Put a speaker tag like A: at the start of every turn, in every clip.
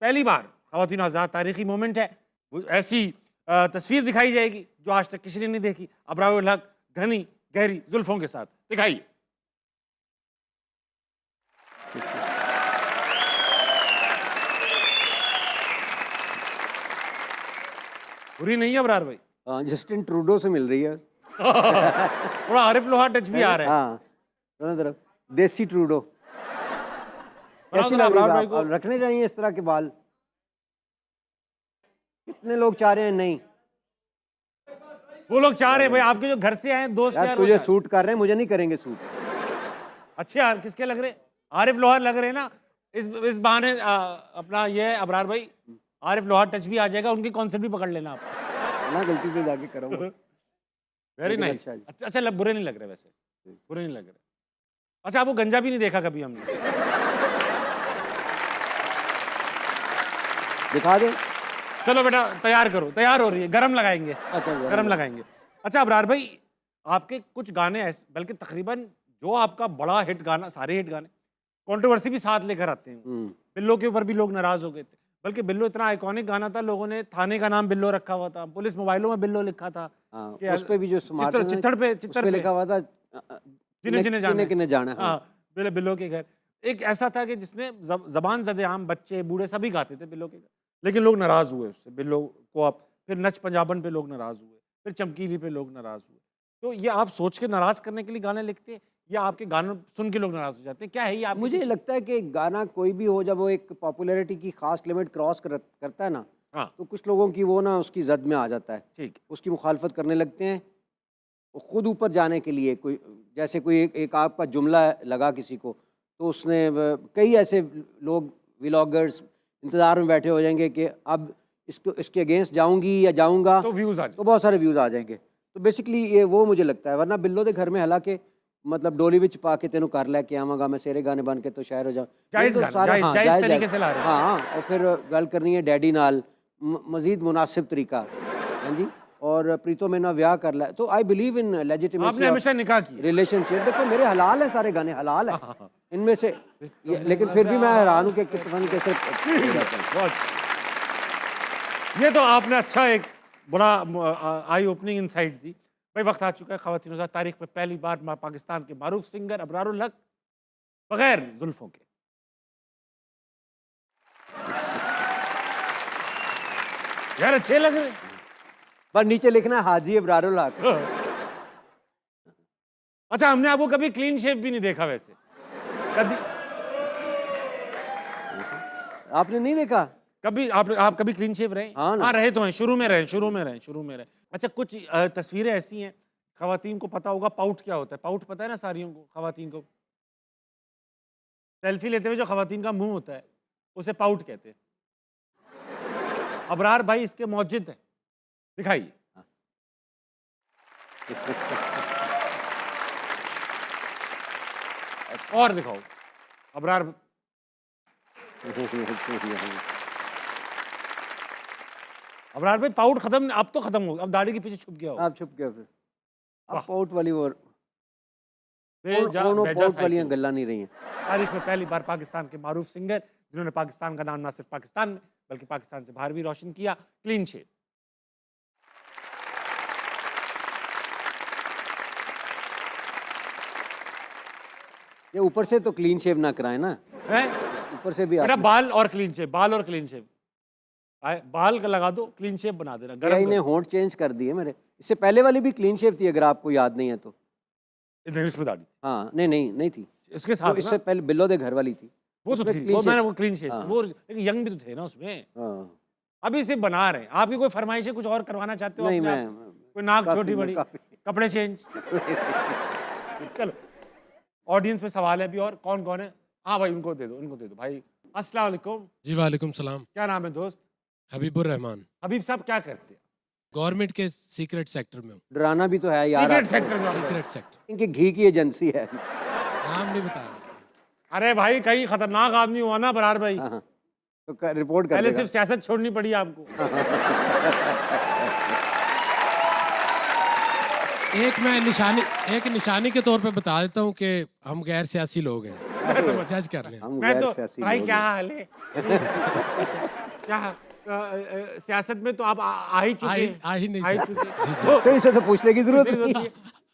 A: पहली बार ख़वातीन आज़ाद तारीखी मोमेंट है, वो ऐसी तस्वीर दिखाई जाएगी जो आज तक किसी ने नहीं देखी। अबरारुल हक घनी गहरी जुल्फों के साथ दिखाइए। बुरी नहीं है अबरार भाई?
B: जस्टिन ट्रूडो से मिल रही है।
A: थोड़ा आरिफ लोहा टच भी आ रहा है।
B: हाँ, दोनों तरफ देसी ट्रूडो।
A: बनाओ
B: कैसी
A: जरा
B: लग रही
A: अबरार
B: है?
A: भाई को।
B: रखने चाहिए इस तरह के बाल? कितने लोग चाह रहे हैं नहीं?
A: वो लोग चाह रहे हैं भाई, आपके जो घर से आए दोस्त
B: यार
A: यार,
B: तुझे सूट कर रहे हैं, मुझे नहीं करेंगे सूट।
A: अच्छे यार किसके लग रहे? आरिफ लोहार लग रहे हैं ना। इस बहाने अपना ये है अबरार भाई, आरिफ लोहार टच भी आ जाएगा, उनकी कॉन्सेप्ट भी पकड़ लेना आप।
B: ना गलती से जाके करो।
A: Very nice. अच्छा बुरे नहीं लग रहे, वैसे बुरे नहीं लग रहे। अच्छा आपको गंजा भी नहीं देखा कभी हमने?
B: दिखा दे।
A: चलो बेटा तैयार करो, तैयार हो रही है, गरम लगाएंगे।
B: अच्छा
A: गरम लगाएंगे। अच्छा अबरार भाई, आपके कुछ गाने ऐसे, बल्कि तकरीबन जो आपका बड़ा हिट गाना, सारे हिट गाने कंट्रोवर्सी भी साथ लेकर आते हैं। बिल्लो के ऊपर भी लोग नाराज हो गए थे, बल्कि बिल्लो इतना आइकॉनिक गाना था, लोगों ने थाने का नाम बिल्लो रखा हुआ था, पुलिस मोबाइलों में बिल्लो लिखा था।
B: उस पे भी जो
A: चित्तर पे
B: लिखा हुआ था,
A: जिन्हें
B: जाना।
A: हाँ, बिल्लो के घर। एक ऐसा था कि जिसने जबान ज़दे आम बच्चे बूढ़े सभी गाते थे बिल्लो के घर, लेकिन लोग नाराज हुए उससे। बिल्लो को आप फिर नच पंजाबन पे लोग नाराज हुए, फिर चमकीली पे लोग नाराज हुए। तो ये आप सोच के नाराज करने के लिए गाने लिखते हैं, या आपके गानों सुन के लोग नाराज हो जाते हैं? क्या है ये आप?
B: मुझे लगता है कि गाना कोई भी हो, जब वो एक पॉपुलैरिटी की खास लिमिट क्रॉस करता है ना,
A: हाँ,
B: तो कुछ लोगों की वो ना उसकी जद में आ जाता है,
A: ठीक।
B: उसकी मुखालफत करने लगते हैं। वो खुद ऊपर जाने के लिए कोई, जैसे कोई एक आपका जुमला लगा किसी को, तो उसने कई ऐसे लोग व्लॉगर्स इंतज़ार में बैठे हो जाएंगे कि अब इसके अगेंस्ट जाऊंगी या जाऊंगा,
A: तो व्यूज आ
B: तो बहुत सारे व्यूज़ आ जाएंगे। तो बेसिकली ये वो मुझे लगता है। वरना बिल्लो के घर में हालांकि मतलब डोली विच पा के तेनों कर लैके आवांगा मैं, सेरे गाने बन के तो शायर हो जाऊँ,
A: जायज़ गाना, जायज़ तरीके से ला रहे हैं।
B: हाँ, और फिर गल करनी है डैडी नाल, मजीद मुनासिब तरीका। हाँ जी। और प्रीतो में ना व्याह कर ला, तो आई बिलीव इन लेजिटिमेसी।
A: आपने हमेशा निकाह किया?
B: रिलेशनशिप देखो मेरे हलाल है, सारे गाने हलाल है इनमें से, लेकिन फिर भी मैं हैरान हूँ कि पता नहीं कैसे।
A: ये तो आपने अच्छा एक बड़ा आई ओपनिंग इनसाइट दी भाई। वक्त आ चुका है ख़वातीन आज़ाद तारीख में पहली बार पाकिस्तान के मारूफ सिंगर अबरारुल हक बगैर जुल्फों के। यार अच्छे लग रहे,
B: बस नीचे लिखना है हाजी अबरारुल हक।
A: अच्छा हमने आपको कभी क्लीन शेव भी नहीं देखा वैसे कभी?
B: आपने नहीं देखा
A: कभी? आप कभी क्लीन शेव रहे? हाँ रहे तो हैं, शुरू में रहे। अच्छा कुछ तस्वीरें ऐसी हैं, खवातीन को पता होगा पाउट क्या होता है। पाउट पता है ना सारियों को, खवातीन को सेल्फी लेते हुए जो खवातीन का मुंह होता है उसे पाउट कहते हैं। अबरार भाई इसके मौजिद हैं, दिखाइए। और दिखाओ अबरार। अबरार भाई पाउट खत्म, अब तो खत्म हो गया, अब दाढ़ी के पीछे छुप गया हो।
B: आप छुप गया फिर, अब पाउट वाली और
A: पाउट
B: वाली गल्ला नहीं रही हैं।
A: तारीख में पहली बार पाकिस्तान के मारूफ सिंगर जिन्होंने पाकिस्तान का नाम ना सिर्फ पाकिस्तान में बल्कि पाकिस्तान से बाहर भी रोशन किया, क्लीन शेव।
B: ये ऊपर से तो क्लीन शेव ना कराए ना, ऊपर से भी
A: मेरा बाल और क्लीन शेव, बाल और क्लीन शेव, बाल का लगा दो, क्लीन शेव बना देना। गरम
B: इन्हें होंठ चेंज कर दिए मेरे, इससे पहले वाली भी क्लीन शेव थी अगर आपको याद नहीं है तो।
A: इसमें दाढ़ी?
B: हाँ नहीं थी
A: इसके साथ,
B: तो इससे पहले बिल्लो दे घर वाली थी
A: वो तो थी, वो मैंने वो क्लीन शेव, वो यंग भी तो थे ना उसमें। अभी सिर्फ बना रहे हैं। आपकी कोई फरमाइश है, कुछ और करवाना चाहते हो?
B: नहीं,
A: मैं कोई नाक छोटी बड़ी, कपड़े चेंज? चलो ऑडियंस में सवाल है अभी और, कौन कौन है? हाँ भाई उनको दे दो भाई। अस्सलाम वालेकुम।
C: जी वालेकुम सलाम।
A: क्या नाम है दोस्त?
C: हबीबुर रहमान।
A: हबीब साहब क्या करते हैं?
C: गवर्नमेंट के सीक्रेट सेक्टर में हूँ।
B: डराना भी तो है यार,
A: सीक्रेट सेक्टर में?
C: सीक्रेट सेक्टर,
B: इनकी घी की एजेंसी है।
C: नाम नहीं बताया।
A: अरे भाई कहीं खतरनाक आदमी हुआ ना बरार भाई,
B: तो रिपोर्ट कर
A: पहले
B: देगा।
A: सिर्फ सियासत छोड़नी पड़ी आपको।
C: एक निशानी के तौर पे बता देता हूँ कि हम गैर सियासी लोग हैं, जज कर लें।
B: हम
A: मैं
B: गैर
A: तो
B: सियासी
A: भाई
B: लोग
A: क्या
B: हैं।
A: हाल है? क्या सियासत में तो आप आ ही चुके हैं,
C: आ ही नहीं
A: आ ही
C: सकते।
A: चुके
C: जी, जी।
A: हैं।
B: तो इसे तो पूछने की जरूरत
A: दूसरी
B: नहीं
A: बात ये,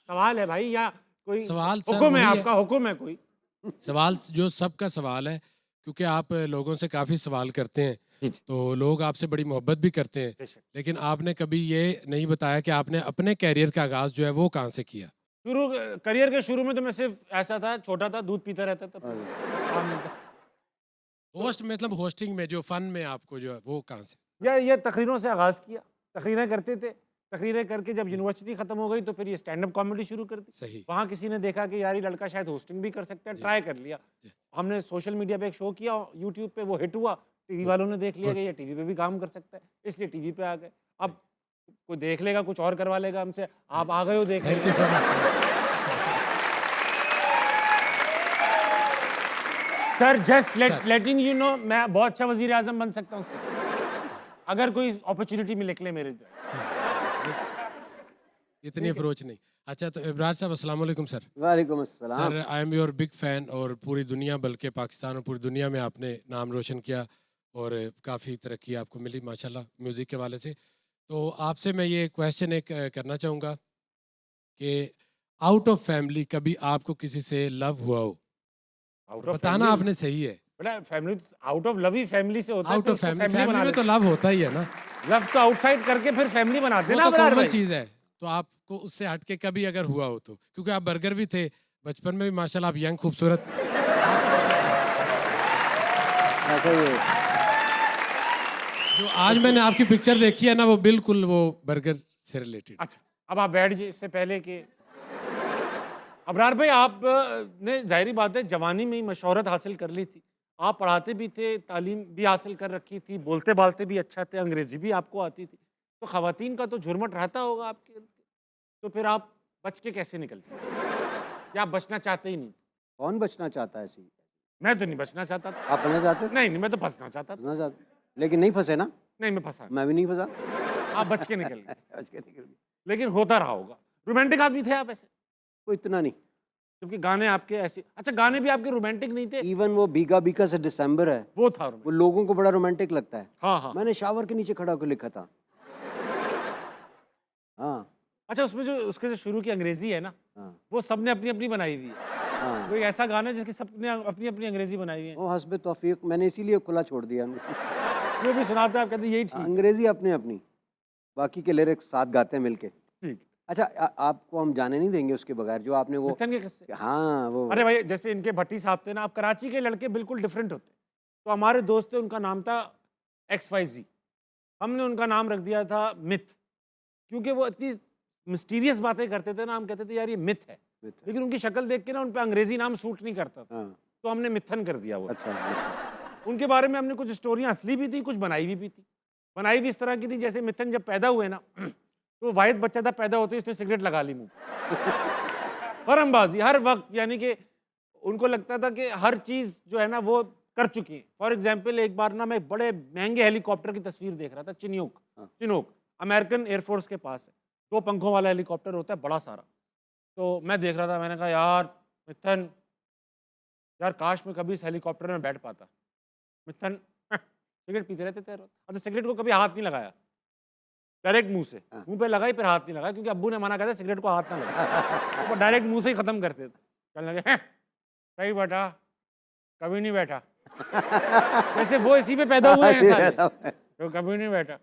A: सवाल है भाई, या कोई
C: सवाल सर
A: हुक्म है
C: वही है।
A: आपका, हुक्म है कोई?
C: सवाल जो सबका सवाल है, क्योंकि आप लोगों से काफ़ी सवाल करते हैं,
A: जी, जी।
C: तो लोग आपसे बड़ी मोहब्बत भी करते हैं,
A: बेशक।
C: लेकिन आपने कभी ये नहीं बताया कि आपने अपने कैरियर का आगाज़ जो है वो कहाँ से किया?
A: शुरू करियर के शुरू में तो मैं सिर्फ ऐसा था, छोटा था, दूध पीता रहता था, काम नहीं था।
C: होस्ट मतलब होस्टिंग में जो फन में आपको जो है वो कहाँ से?
A: ये तकरीरों से आगाज़ किया, तकरीरें करते थे, तकरीरें करके जब यूनिवर्सिटी खत्म हो गई तो फिर ये स्टैंड अप कॉमेडी शुरू कर दी।
C: सही।
A: वहाँ किसी ने देखा कि यार ये लड़का शायद होस्टिंग भी कर सकता है, ट्राई कर लिया।
C: जी।
A: हमने सोशल मीडिया पे एक शो किया यूट्यूब पे, वो हिट हुआ, टीवी वालों ने देख लिया कि ये टीवी पे भी काम कर सकता है, इसलिए टीवी पे आ गए। अब कोई देख लेगा, कुछ और करवा लेगा हमसे, आप आ गए हो देखने।
C: Thank you so much.
A: Sir just
C: Sir.
A: Letting you know, मैं बहुत अच्छा वजीर आजम बन सकता हूँ सर, अगर कोई अपॉर्चुनिटी मिले निकले मेरे लिए।
C: इतनी अप्रोच नहीं। अच्छा तो इब्रार साहब अस्सलाम वालेकुम सर।
B: वालेकुम अस्सलाम।
C: Sir I am your big fan, और पूरी दुनिया बल्कि पाकिस्तान और पूरी दुनिया में आपने नाम रोशन किया और काफ़ी तरक्की आपको मिली माशाल्लाह म्यूज़िक के वाले से। तो आपसे मैं ये क्वेश्चन एक करना चाहूँगा कि आउट ऑफ फैमिली कभी आपको किसी से लव हुआ हो?
A: आउट
C: तो
A: ऑफ
C: बताना
A: फैमिली,
C: आपने सही है।
A: बेटा family out of love he family से होता है,
C: आउट
A: फिर
C: ऑफ
A: उसको
C: फैमिली,
A: फैमिली बना
C: फैमिली में तो
A: लेते
C: लव होता ही है ना,
A: हैं। लव तो आउटसाइड करके फिर फैमिली बनाते
C: वो
A: हैं ना
C: तो
A: अबरार
C: कॉमन
A: भाई।
C: चीज़ है। तो आपको उससे हट के कभी अगर हुआ हो तो, क्योंकि आप बर्गर भी थे बचपन में भी माशाल्लाह, आप यंग खूबसूरत।
B: ऐसा ही है।
C: जो आज मैंने आपकी पिक्चर देखी है ना, वो बिल्कुल वो बर्गर से रिलेटेड।
A: अच्छा, अब आप बैठ जाइए, इससे पहले कि अबरार भाई, आप ने जाहिर बात है जवानी में ही मशहूरत हासिल कर ली थी। आप पढ़ाते भी थे, तालीम भी हासिल कर रखी थी, बोलते बालते भी अच्छा थे, अंग्रेजी भी आपको आती थी, तो खवातीन का तो झुरमट रहता होगा आपके इर्द गिर्द। तो फिर आप बच के कैसे निकलते, या आप बचना चाहते ही नहीं?
B: कौन बचना चाहता है ऐसी?
A: मैं तो नहीं बचना चाहता था।
B: आप बनना चाहते थे?
A: नहीं नहीं, मैं तो फंसना चाहता था।
B: बनना चाहते, लेकिन नहीं फंसे ना।
A: नहीं, मैं फंसा नहीं।
B: मैं भी नहीं फंसा।
A: आप बच के निकल गए,
B: बच के निकल गया।
A: लेकिन होता रहा होगा। रोमांटिक आदमी थे आप ऐसे,
B: कोई इतना नहीं।
A: क्योंकि गाने आपके ऐसे, अच्छा गाने भी आपके रोमांटिक नहीं थे?
B: इवन वो भीगा भीगा से दिसंबर है,
A: वो था romantic।
B: वो लोगों को बड़ा रोमांटिक लगता है।
A: हाँ हाँ।
B: मैंने शावर के नीचे खड़ा होकर लिखा था। हाँ
A: अच्छा, उसमें जो उसके जो शुरू की अंग्रेजी है ना,
B: हाँ
A: वो सबने अपनी अपनी बनाई हुई है।
B: हाँ।
A: कोई ऐसा गाना है जिसकी सबने अपनी अपनी अंग्रेजी बनाई हुई है?
B: वो हस्बे तौफीक, मैंने इसीलिए खुला छोड़ दिया।
A: वो भी सुनाते हैं, आप कहते हैं यही ठीक
B: अंग्रेजी अपनी अपनी, बाकी के लिरिक्स साथ गाते हैं मिलके।
A: ठीक।
B: अच्छा आपको हम जाने नहीं देंगे उसके बगैर, जो आपने वो।
A: मिथन के किस्से।
B: हाँ वो।
A: अरे भाई, जैसे इनके भट्टी साहब थे ना, आप कराची के लड़के बिल्कुल डिफरेंट होते, तो हमारे दोस्त थे, उनका नाम था XYZ, हमने उनका नाम रख दिया था मिथ, क्योंकि वो इतनी मिस्टीरियस बातें करते थे ना, हम कहते थे यार ये मिथ है, लेकिन उनकी शक्ल देख के ना उन पे अंग्रेजी नाम सूट नहीं करता था,
B: हाँ
A: तो हमने मिथन कर दिया वो।
B: अच्छा।
A: उनके बारे में हमने कुछ स्टोरियां असली भी थी, कुछ बनाई हुई भी थी। बनाई हुई इस तरह की थी, जैसे मिथन जब पैदा हुए ना, तो वाहिद बच्चा था पैदा होते ही उसने सिगरेट लगा ली मुंह। फरमबाजी हर वक्त, यानी कि उनको लगता था कि हर चीज जो है ना वो कर चुकी है। फॉर एग्जाम्पल, एक बार ना मैं बड़े महंगे हेलीकॉप्टर की तस्वीर देख रहा था, चिनोक अमेरिकन एयरफोर्स के पास है, 2 पंखों वाला हेलीकॉप्टर होता है बड़ा सारा। तो मैं देख रहा था, मैंने कहा यार मिथन, यार काश मैं कभी इस हेलीकॉप्टर में बैठ पाता। मिथन सिगरेट पीते रहते थे रोज। अच्छा, सिगरेट को कभी हाथ नहीं लगाया, डायरेक्ट मुंह से, मुंह पे लगाई फिर हाथ नहीं लगाया, क्योंकि अब्बू ने मना करता सिगरेट को हाथ ना लगा, तो डायरेक्ट मुंह से ही खत्म करते थे। कहने लगे सही बेटा, कभी नहीं बैठा। जैसे वो इसी पे पैदा हुए हैं साले, तो कभी नहीं बैठा।